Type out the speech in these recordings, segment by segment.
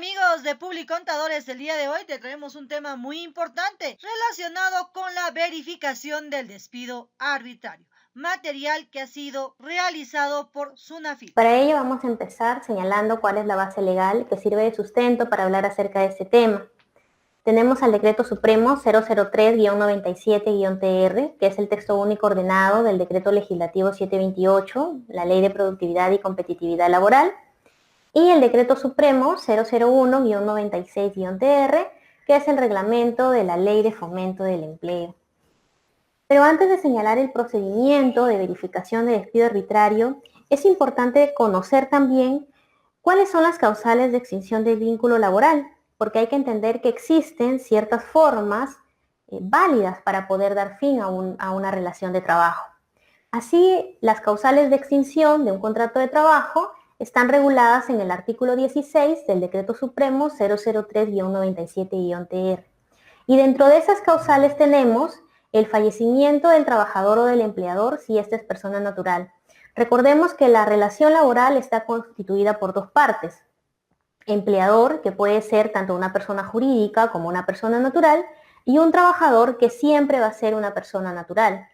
amigos de Publicontadores, el día de hoy te traemos un tema muy importante relacionado con la verificación del despido arbitrario, material que ha sido realizado por SUNAFIL. Para ello vamos a empezar señalando cuál es la base legal que sirve de sustento para hablar acerca de este tema. Tenemos al Decreto Supremo 003-97-TR, que es el texto único ordenado del Decreto Legislativo 728, la Ley de Productividad y Competitividad Laboral, y el Decreto Supremo 001-96-TR, que es el reglamento de la Ley de Fomento del Empleo. Pero antes de señalar el procedimiento de verificación de despido arbitrario, es importante conocer también cuáles son las causales de extinción del vínculo laboral, porque hay que entender que existen ciertas formas válidas para poder dar fin a una relación de trabajo. Así, las causales de extinción de un contrato de trabajo están reguladas en el artículo 16 del Decreto Supremo 003-97-TR. Y dentro de esas causales tenemos el fallecimiento del trabajador o del empleador si esta es persona natural. Recordemos que la relación laboral está constituida por dos partes. Empleador, que puede ser tanto una persona jurídica como una persona natural, y un trabajador que siempre va a ser una persona natural.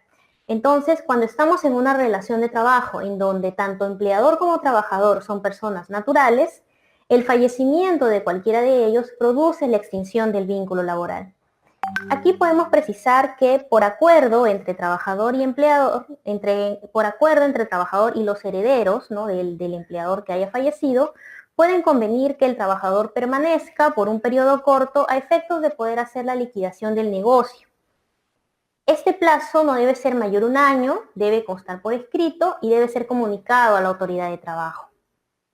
Entonces, cuando estamos en una relación de trabajo en donde tanto empleador como trabajador son personas naturales, el fallecimiento de cualquiera de ellos produce la extinción del vínculo laboral. Aquí podemos precisar que por acuerdo entre trabajador y empleador, por acuerdo entre trabajador y los herederos, ¿no?, del empleador que haya fallecido, pueden convenir que el trabajador permanezca por un periodo corto a efectos de poder hacer la liquidación del negocio. Este plazo no debe ser mayor a un año, debe constar por escrito y debe ser comunicado a la autoridad de trabajo.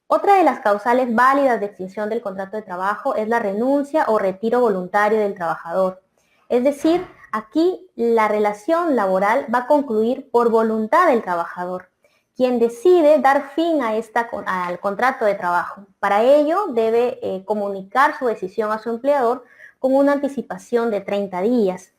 Otra de las causales válidas de extinción del contrato de trabajo es la renuncia o retiro voluntario del trabajador. Es decir, aquí la relación laboral va a concluir por voluntad del trabajador, quien decide dar fin al contrato de trabajo. Para ello debe comunicar su decisión a su empleador con una anticipación de 30 días.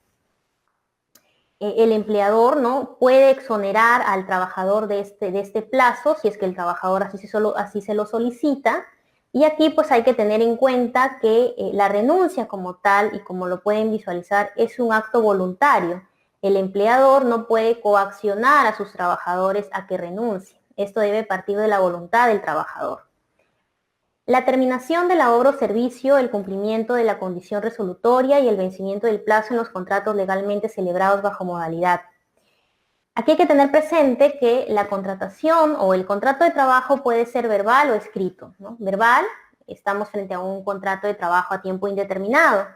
El empleador, ¿no?, puede exonerar al trabajador de este plazo si es que el trabajador así se lo solicita. Y aquí pues hay que tener en cuenta que la renuncia como tal, y como lo pueden visualizar, es un acto voluntario. El empleador no puede coaccionar a sus trabajadores a que renuncien. Esto debe partir de la voluntad del trabajador. La terminación de la obra o servicio, el cumplimiento de la condición resolutoria y el vencimiento del plazo en los contratos legalmente celebrados bajo modalidad. Aquí hay que tener presente que la contratación o el contrato de trabajo puede ser verbal o escrito, ¿no? Verbal, estamos frente a un contrato de trabajo a tiempo indeterminado.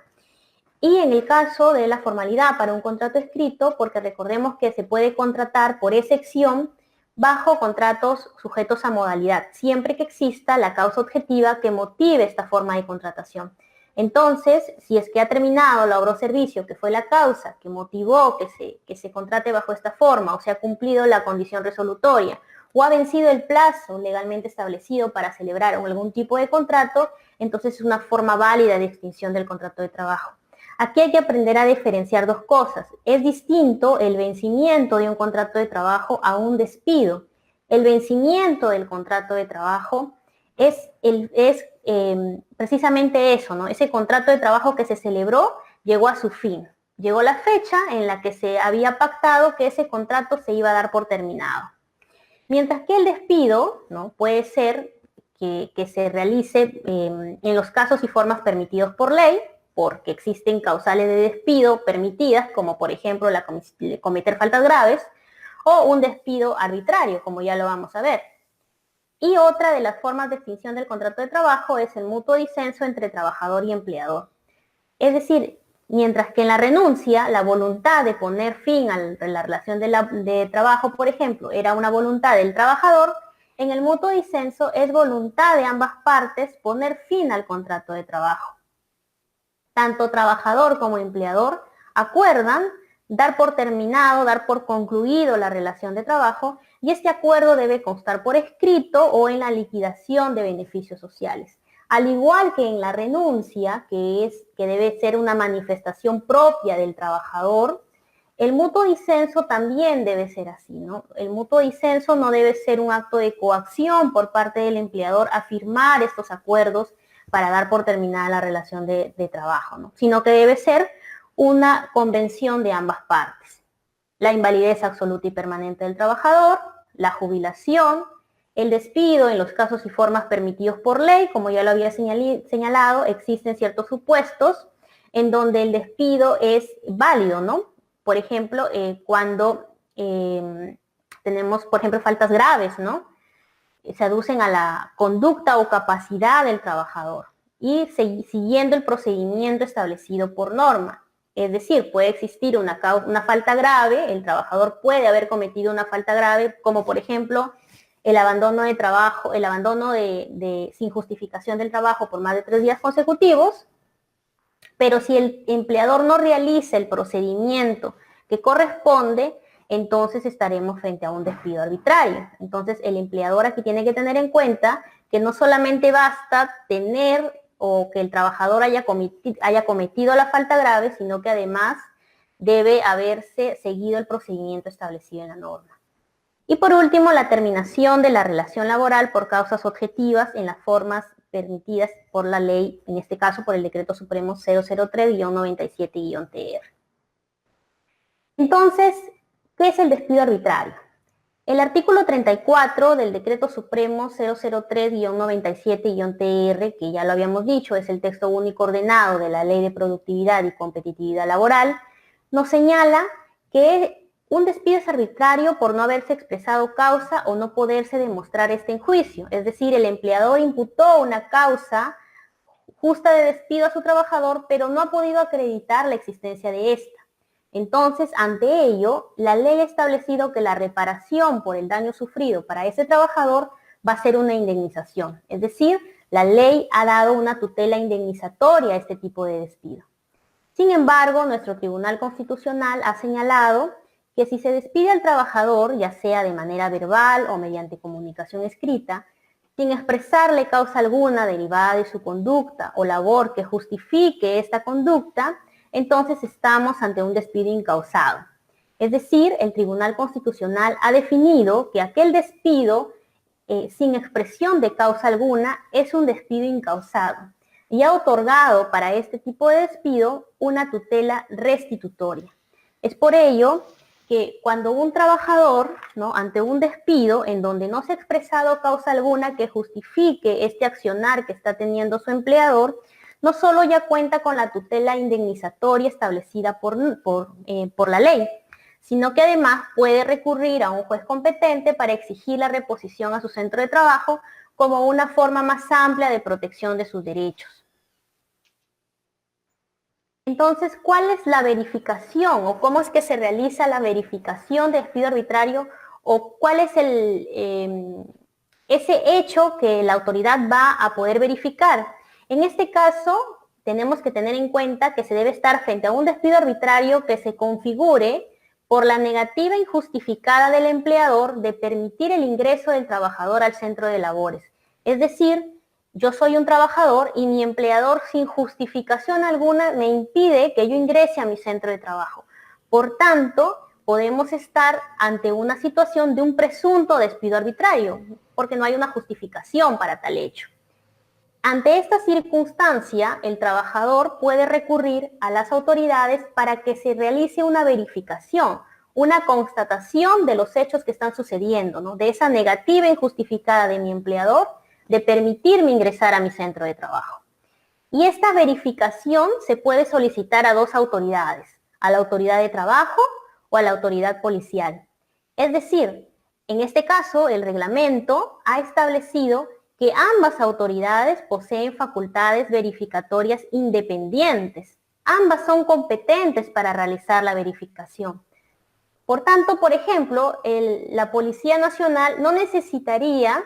Y en el caso de la formalidad para un contrato escrito, porque recordemos que se puede contratar por excepción bajo contratos sujetos a modalidad, siempre que exista la causa objetiva que motive esta forma de contratación. Entonces, si es que ha terminado la obra o servicio, que fue la causa que motivó que se contrate bajo esta forma, o se ha cumplido la condición resolutoria, o ha vencido el plazo legalmente establecido para celebrar algún tipo de contrato, entonces es una forma válida de extinción del contrato de trabajo. Aquí hay que aprender a diferenciar dos cosas. Es distinto el vencimiento de un contrato de trabajo a un despido. El vencimiento del contrato de trabajo es precisamente eso, ¿no? Ese contrato de trabajo que se celebró llegó a su fin. Llegó la fecha en la que se había pactado que ese contrato se iba a dar por terminado. Mientras que el despido, ¿no?, puede ser que se realice en los casos y formas permitidos por ley, porque existen causales de despido permitidas, como por ejemplo cometer faltas graves, o un despido arbitrario, como ya lo vamos a ver. Y otra de las formas de extinción del contrato de trabajo es el mutuo disenso entre trabajador y empleador. Es decir, mientras que en la renuncia, la voluntad de poner fin a la relación de trabajo, por ejemplo, era una voluntad del trabajador, en el mutuo disenso es voluntad de ambas partes poner fin al contrato de trabajo. Tanto trabajador como empleador acuerdan dar por terminado, dar por concluido la relación de trabajo, y este acuerdo debe constar por escrito o en la liquidación de beneficios sociales. Al igual que en la renuncia, que debe ser una manifestación propia del trabajador, el mutuo disenso también debe ser así, ¿no? El mutuo disenso no debe ser un acto de coacción por parte del empleador a firmar estos acuerdos para dar por terminada la relación de trabajo, ¿no? Sino que debe ser una convención de ambas partes. La invalidez absoluta y permanente del trabajador, la jubilación, el despido en los casos y formas permitidos por ley, como ya lo había señalado, existen ciertos supuestos en donde el despido es válido, ¿no? Por ejemplo, cuando tenemos, por ejemplo, faltas graves, ¿no? Se aducen a la conducta o capacidad del trabajador y siguiendo el procedimiento establecido por norma. Es decir, puede existir una falta grave, el trabajador puede haber cometido una falta grave, como por ejemplo el abandono de trabajo, el abandono sin justificación del trabajo por más de 3 días consecutivos, pero si el empleador no realiza el procedimiento que corresponde, entonces estaremos frente a un despido arbitrario. Entonces el empleador aquí tiene que tener en cuenta que no solamente basta tener o que el trabajador haya cometido la falta grave, sino que además debe haberse seguido el procedimiento establecido en la norma. Y por último, la terminación de la relación laboral por causas objetivas en las formas permitidas por la ley, en este caso por el Decreto Supremo 003-97-TR. Entonces, ¿qué es el despido arbitrario? El artículo 34 del Decreto Supremo 003-97-TR, que ya lo habíamos dicho, es el texto único ordenado de la Ley de Productividad y Competitividad Laboral, nos señala que un despido es arbitrario por no haberse expresado causa o no poderse demostrar este en juicio. Es decir, el empleador imputó una causa justa de despido a su trabajador, pero no ha podido acreditar la existencia de esta. Entonces, ante ello, la ley ha establecido que la reparación por el daño sufrido para ese trabajador va a ser una indemnización. Es decir, la ley ha dado una tutela indemnizatoria a este tipo de despido. Sin embargo, nuestro Tribunal Constitucional ha señalado que si se despide al trabajador, ya sea de manera verbal o mediante comunicación escrita, sin expresarle causa alguna derivada de su conducta o labor que justifique esta conducta, entonces estamos ante un despido incausado. Es decir, el Tribunal Constitucional ha definido que aquel despido sin expresión de causa alguna es un despido incausado y ha otorgado para este tipo de despido una tutela restitutoria. Es por ello que cuando un trabajador, ¿no?, ante un despido en donde no se ha expresado causa alguna que justifique este accionar que está teniendo su empleador, no solo ya cuenta con la tutela indemnizatoria establecida por la ley, sino que además puede recurrir a un juez competente para exigir la reposición a su centro de trabajo como una forma más amplia de protección de sus derechos. Entonces, ¿cuál es la verificación o cómo es que se realiza la verificación de despido arbitrario o cuál es ese hecho que la autoridad va a poder verificar? En este caso, tenemos que tener en cuenta que se debe estar frente a un despido arbitrario que se configure por la negativa injustificada del empleador de permitir el ingreso del trabajador al centro de labores. Es decir, yo soy un trabajador y mi empleador sin justificación alguna me impide que yo ingrese a mi centro de trabajo. Por tanto, podemos estar ante una situación de un presunto despido arbitrario, porque no hay una justificación para tal hecho. Ante esta circunstancia, el trabajador puede recurrir a las autoridades para que se realice una verificación, una constatación de los hechos que están sucediendo, ¿no?, de esa negativa injustificada de mi empleador de permitirme ingresar a mi centro de trabajo. Y esta verificación se puede solicitar a 2 autoridades, a la autoridad de trabajo o a la autoridad policial. Es decir, en este caso, el reglamento ha establecido que ambas autoridades poseen facultades verificatorias independientes. Ambas son competentes para realizar la verificación. Por tanto, por ejemplo, la Policía Nacional no necesitaría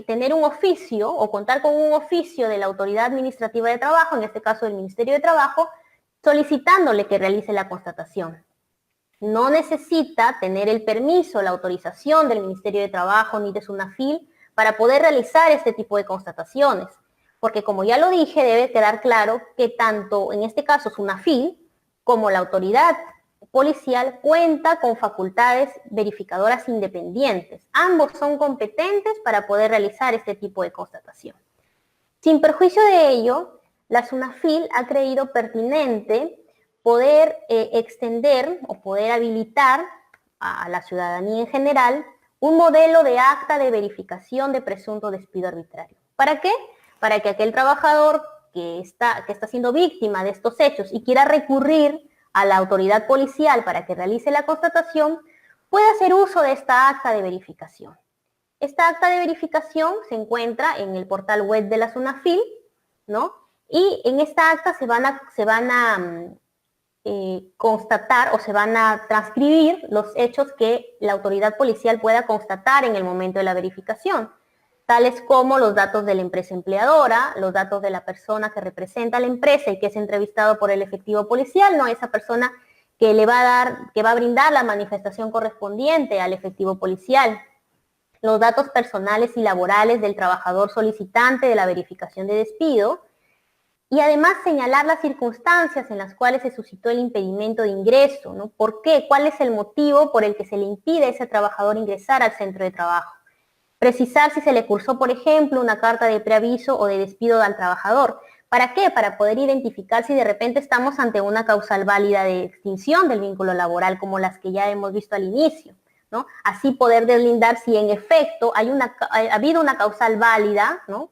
tener un oficio o contar con un oficio de la Autoridad Administrativa de Trabajo, en este caso del Ministerio de Trabajo, solicitándole que realice la constatación. No necesita tener el permiso, la autorización del Ministerio de Trabajo ni de SUNAFIL para poder realizar este tipo de constataciones, porque como ya lo dije, debe quedar claro que tanto en este caso SUNAFIL como la autoridad policial cuenta con facultades verificadoras independientes. Ambos son competentes para poder realizar este tipo de constatación. Sin perjuicio de ello, la SUNAFIL ha creído pertinente poder extender o poder habilitar a la ciudadanía en general un modelo de acta de verificación de presunto despido arbitrario. ¿Para qué? Para que aquel trabajador que está siendo víctima de estos hechos y quiera recurrir a la autoridad policial para que realice la constatación, pueda hacer uso de esta acta de verificación. Esta acta de verificación se encuentra en el portal web de la SUNAFIL, ¿no? Y en esta acta se van a constatar o se van a transcribir los hechos que la autoridad policial pueda constatar en el momento de la verificación, tales como los datos de la empresa empleadora, los datos de la persona que representa a la empresa y que es entrevistado por el efectivo policial, ¿no? Esa persona que va a brindar la manifestación correspondiente al efectivo policial, los datos personales y laborales del trabajador solicitante de la verificación de despido, y además señalar las circunstancias en las cuales se suscitó el impedimento de ingreso, ¿no? ¿Por qué? ¿Cuál es el motivo por el que se le impide a ese trabajador ingresar al centro de trabajo? Precisar si se le cursó, por ejemplo, una carta de preaviso o de despido al trabajador. ¿Para qué? Para poder identificar si de repente estamos ante una causal válida de extinción del vínculo laboral, como las que ya hemos visto al inicio, ¿no? Así poder deslindar si en efecto ha habido una causal válida, ¿no?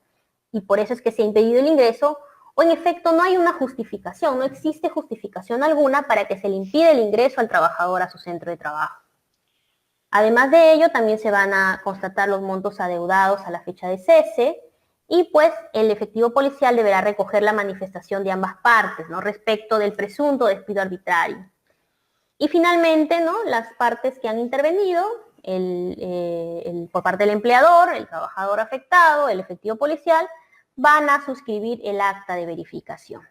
Y por eso es que se ha impedido el ingreso, o en efecto no hay una justificación, no existe justificación alguna para que se le impida el ingreso al trabajador a su centro de trabajo. Además de ello, también se van a constatar los montos adeudados a la fecha de cese y pues el efectivo policial deberá recoger la manifestación de ambas partes, ¿no? Respecto del presunto despido arbitrario. Y finalmente, ¿no? Las partes que han intervenido, por parte del empleador, el trabajador afectado, el efectivo policial, van a suscribir el acta de verificación.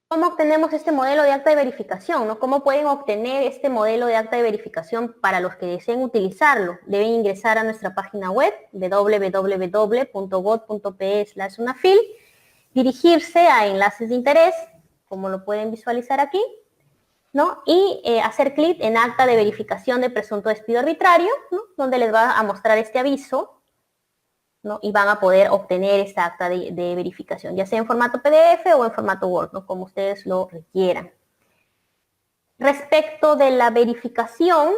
¿Cómo obtenemos este modelo de acta de verificación, ¿no? ¿Cómo pueden obtener este modelo de acta de verificación para los que deseen utilizarlo? Deben ingresar a nuestra página web www.gov.pe/sunafil, dirigirse a enlaces de interés, como lo pueden visualizar aquí, ¿no? Y hacer clic en acta de verificación de presunto despido arbitrario, ¿no? Donde les va a mostrar este aviso, ¿no? Y van a poder obtener esta acta de verificación, ya sea en formato PDF o en formato Word, ¿no? Como ustedes lo requieran. Respecto de la verificación,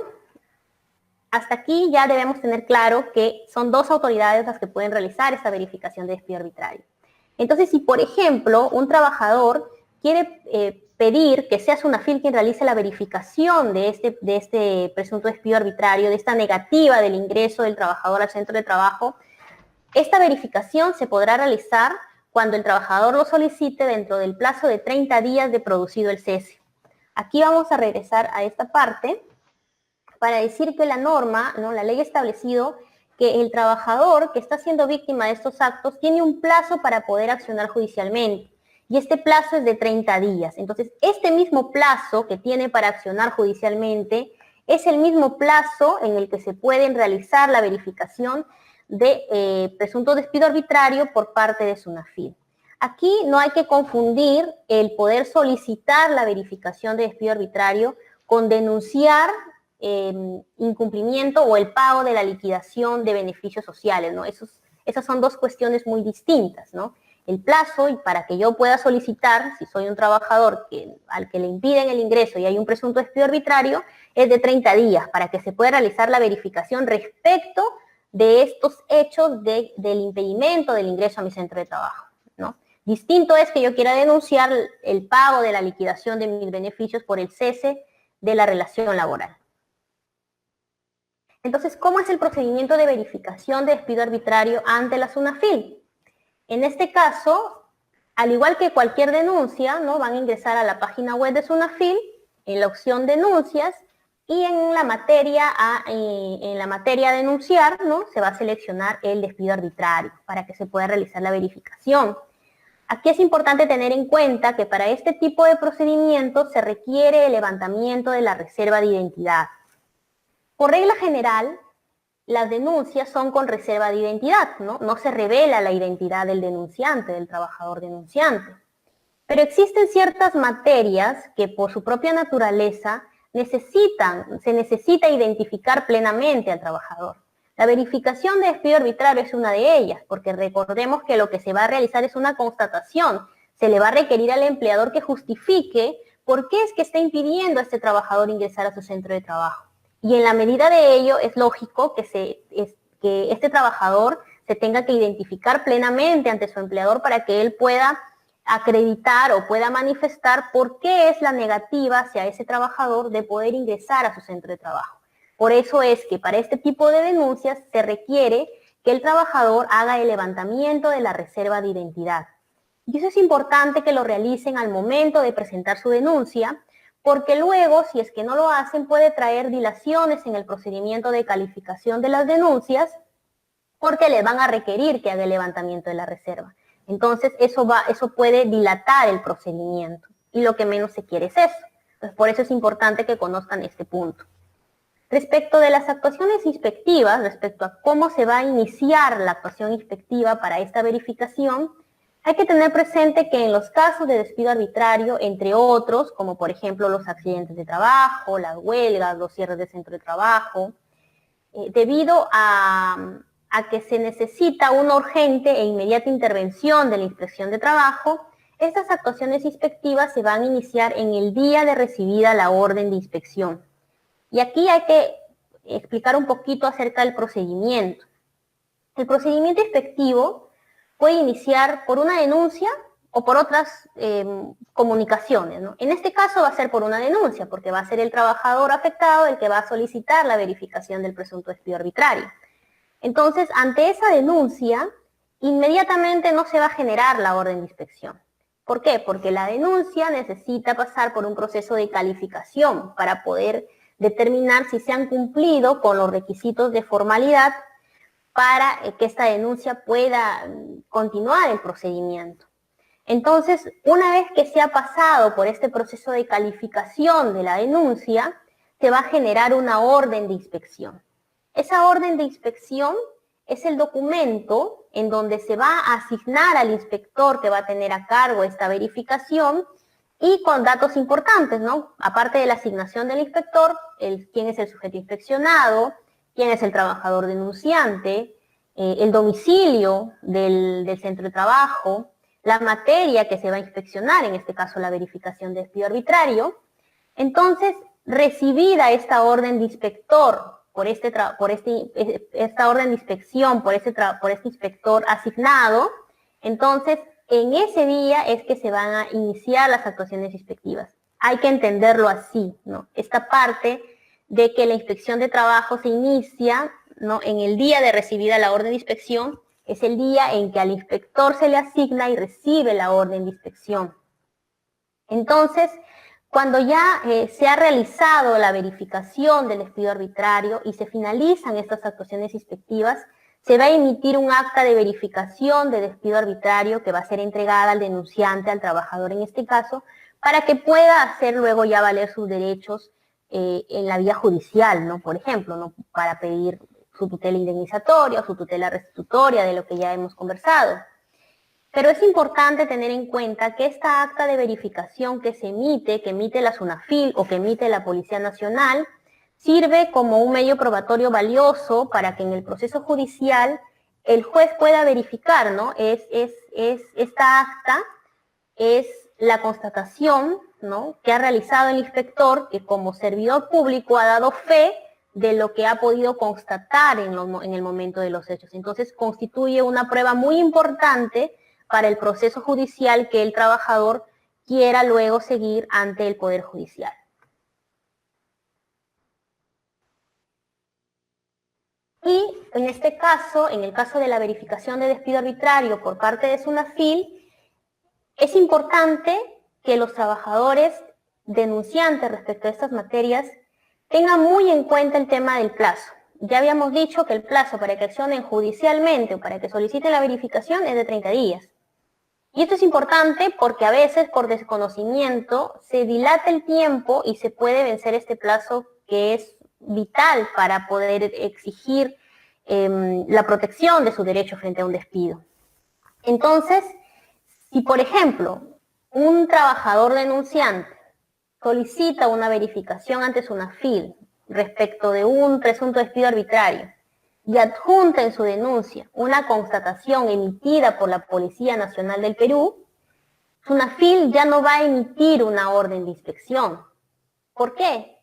hasta aquí ya debemos tener claro que son dos autoridades las que pueden realizar esta verificación de despido arbitrario. Entonces, si por ejemplo un trabajador quiere pedir que sea SUNAFIL quien realice la verificación de este presunto despido arbitrario, de esta negativa del ingreso del trabajador al centro de trabajo, esta verificación se podrá realizar cuando el trabajador lo solicite dentro del plazo de 30 días de producido el cese. Aquí vamos a regresar a esta parte para decir que la norma, ¿no? La ley ha establecido que el trabajador que está siendo víctima de estos actos tiene un plazo para poder accionar judicialmente. Y este plazo es de 30 días. Entonces, este mismo plazo que tiene para accionar judicialmente es el mismo plazo en el que se pueden realizar la verificación de presunto despido arbitrario por parte de SUNAFIL. Aquí no hay que confundir el poder solicitar la verificación de despido arbitrario con denunciar incumplimiento o el pago de la liquidación de beneficios sociales, ¿no? Esas son dos cuestiones muy distintas, ¿no? El plazo, y para que yo pueda solicitar, si soy un trabajador al que le impiden el ingreso y hay un presunto despido arbitrario, es de 30 días para que se pueda realizar la verificación respecto de estos hechos del impedimento del ingreso a mi centro de trabajo, ¿no? Distinto es que yo quiera denunciar el pago de la liquidación de mis beneficios por el cese de la relación laboral. Entonces, ¿cómo es el procedimiento de verificación de despido arbitrario ante la SUNAFIL? En este caso, al igual que cualquier denuncia, ¿no? Van a ingresar a la página web de SUNAFIL, en la opción denuncias, y en la materia a denunciar, ¿no? Se va a seleccionar el despido arbitrario para que se pueda realizar la verificación. Aquí es importante tener en cuenta que para este tipo de procedimientos se requiere el levantamiento de la reserva de identidad. Por regla general, las denuncias son con reserva de identidad, ¿no? No se revela la identidad del denunciante, del trabajador denunciante. Pero existen ciertas materias que por su propia naturaleza se necesita identificar plenamente al trabajador. La verificación de despido arbitrario es una de ellas, porque recordemos que lo que se va a realizar es una constatación. Se le va a requerir al empleador que justifique por qué es que está impidiendo a este trabajador ingresar a su centro de trabajo. Y en la medida de ello es lógico que este trabajador se tenga que identificar plenamente ante su empleador para que él pueda acreditar o pueda manifestar por qué es la negativa hacia ese trabajador de poder ingresar a su centro de trabajo. Por eso es que para este tipo de denuncias se requiere que el trabajador haga el levantamiento de la reserva de identidad. Y eso es importante que lo realicen al momento de presentar su denuncia, porque luego, si es que no lo hacen, puede traer dilaciones en el procedimiento de calificación de las denuncias, porque le van a requerir que haga el levantamiento de la reserva. Entonces, eso puede dilatar el procedimiento, y lo que menos se quiere es eso. Entonces, por eso es importante que conozcan este punto. Respecto de las actuaciones inspectivas, respecto a cómo se va a iniciar la actuación inspectiva para esta verificación, hay que tener presente que en los casos de despido arbitrario, entre otros, como por ejemplo los accidentes de trabajo, las huelgas, los cierres de centro de trabajo, debido a que se necesita una urgente e inmediata intervención de la Inspección de Trabajo, estas actuaciones inspectivas se van a iniciar en el día de recibida la orden de inspección. Y aquí hay que explicar un poquito acerca del procedimiento. El procedimiento inspectivo puede iniciar por una denuncia o por otras comunicaciones, ¿no? En este caso va a ser por una denuncia, porque va a ser el trabajador afectado el que va a solicitar la verificación del presunto despido arbitrario. Entonces, ante esa denuncia, inmediatamente no se va a generar la orden de inspección. ¿Por qué? Porque la denuncia necesita pasar por un proceso de calificación para poder determinar si se han cumplido con los requisitos de formalidad para que esta denuncia pueda continuar el procedimiento. Entonces, una vez que se ha pasado por este proceso de calificación de la denuncia, se va a generar una orden de inspección. Esa orden de inspección es el documento en donde se va a asignar al inspector que va a tener a cargo esta verificación y con datos importantes, ¿no? Aparte de la asignación del inspector, quién es el sujeto inspeccionado, quién es el trabajador denunciante, el domicilio del centro de trabajo, la materia que se va a inspeccionar, en este caso la verificación de despido arbitrario. Entonces, recibida esta orden de inspector esta orden de inspección por este inspector asignado, entonces en ese día es que se van a iniciar las actuaciones inspectivas. Hay que entenderlo así, ¿no? Esta parte de que la inspección de trabajo se inicia, ¿no?, en el día de recibida la orden de inspección, es el día en que al inspector se le asigna y recibe la orden de inspección. Entonces, cuando ya se ha realizado la verificación del despido arbitrario y se finalizan estas actuaciones inspectivas, se va a emitir un acta de verificación de despido arbitrario que va a ser entregada al denunciante, al trabajador en este caso, para que pueda hacer luego ya valer sus derechos en la vía judicial, ¿no? Por ejemplo, ¿no?, para pedir su tutela indemnizatoria o su tutela restitutoria de lo que ya hemos conversado. Pero es importante tener en cuenta que esta acta de verificación que emite la SUNAFIL o que emite la Policía Nacional, sirve como un medio probatorio valioso para que en el proceso judicial el juez pueda verificar, ¿no? Esta acta es la constatación, ¿no?, que ha realizado el inspector, que como servidor público ha dado fe de lo que ha podido constatar en el momento de los hechos. Entonces, constituye una prueba muy importante para el proceso judicial que el trabajador quiera luego seguir ante el Poder Judicial. Y en este caso, en el caso de la verificación de despido arbitrario por parte de SUNAFIL, es importante que los trabajadores denunciantes respecto a estas materias tengan muy en cuenta el tema del plazo. Ya habíamos dicho que el plazo para que accionen judicialmente o para que soliciten la verificación es de 30 días. Y esto es importante porque a veces por desconocimiento se dilata el tiempo y se puede vencer este plazo que es vital para poder exigir la protección de su derecho frente a un despido. Entonces, si por ejemplo un trabajador denunciante solicita una verificación ante SUNAFIL respecto de un presunto despido arbitrario y adjunta en su denuncia una constatación emitida por la Policía Nacional del Perú, SUNAFIL ya no va a emitir una orden de inspección. ¿Por qué?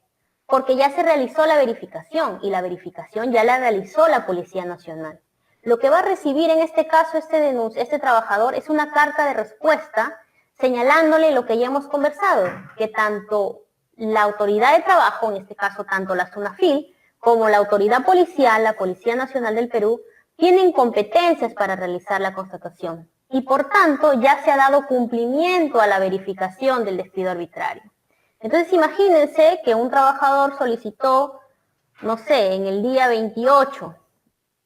Porque ya se realizó la verificación y la verificación ya la realizó la Policía Nacional. Lo que va a recibir en este caso este trabajador es una carta de respuesta señalándole lo que ya hemos conversado, que tanto la autoridad de trabajo, en este caso tanto la SUNAFIL, como la autoridad policial, la Policía Nacional del Perú, tienen competencias para realizar la constatación y por tanto ya se ha dado cumplimiento a la verificación del despido arbitrario. Entonces imagínense que un trabajador solicitó, no sé, en el día 28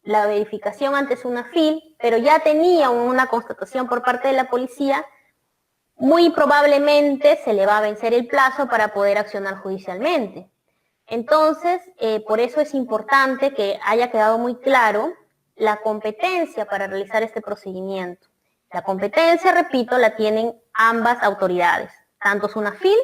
la verificación ante SUNAFIL, pero ya tenía una constatación por parte de la policía, muy probablemente se le va a vencer el plazo para poder accionar judicialmente. Entonces, por eso es importante que haya quedado muy claro la competencia para realizar este procedimiento. La competencia, repito, la tienen ambas autoridades, tanto SUNAFIL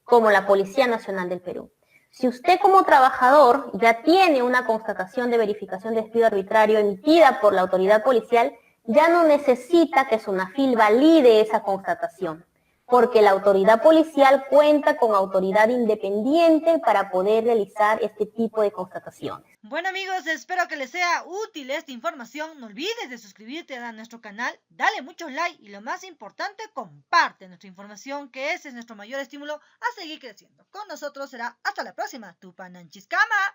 como la Policía Nacional del Perú. Si usted como trabajador ya tiene una constatación de verificación de despido arbitrario emitida por la autoridad policial, ya no necesita que SUNAFIL valide esa constatación, porque la autoridad policial cuenta con autoridad independiente para poder realizar este tipo de constataciones. Bueno amigos, espero que les sea útil esta información. No olvides de suscribirte a nuestro canal, dale muchos like y lo más importante, comparte nuestra información, que ese es nuestro mayor estímulo a seguir creciendo. Con nosotros será hasta la próxima. Tupananchiscama.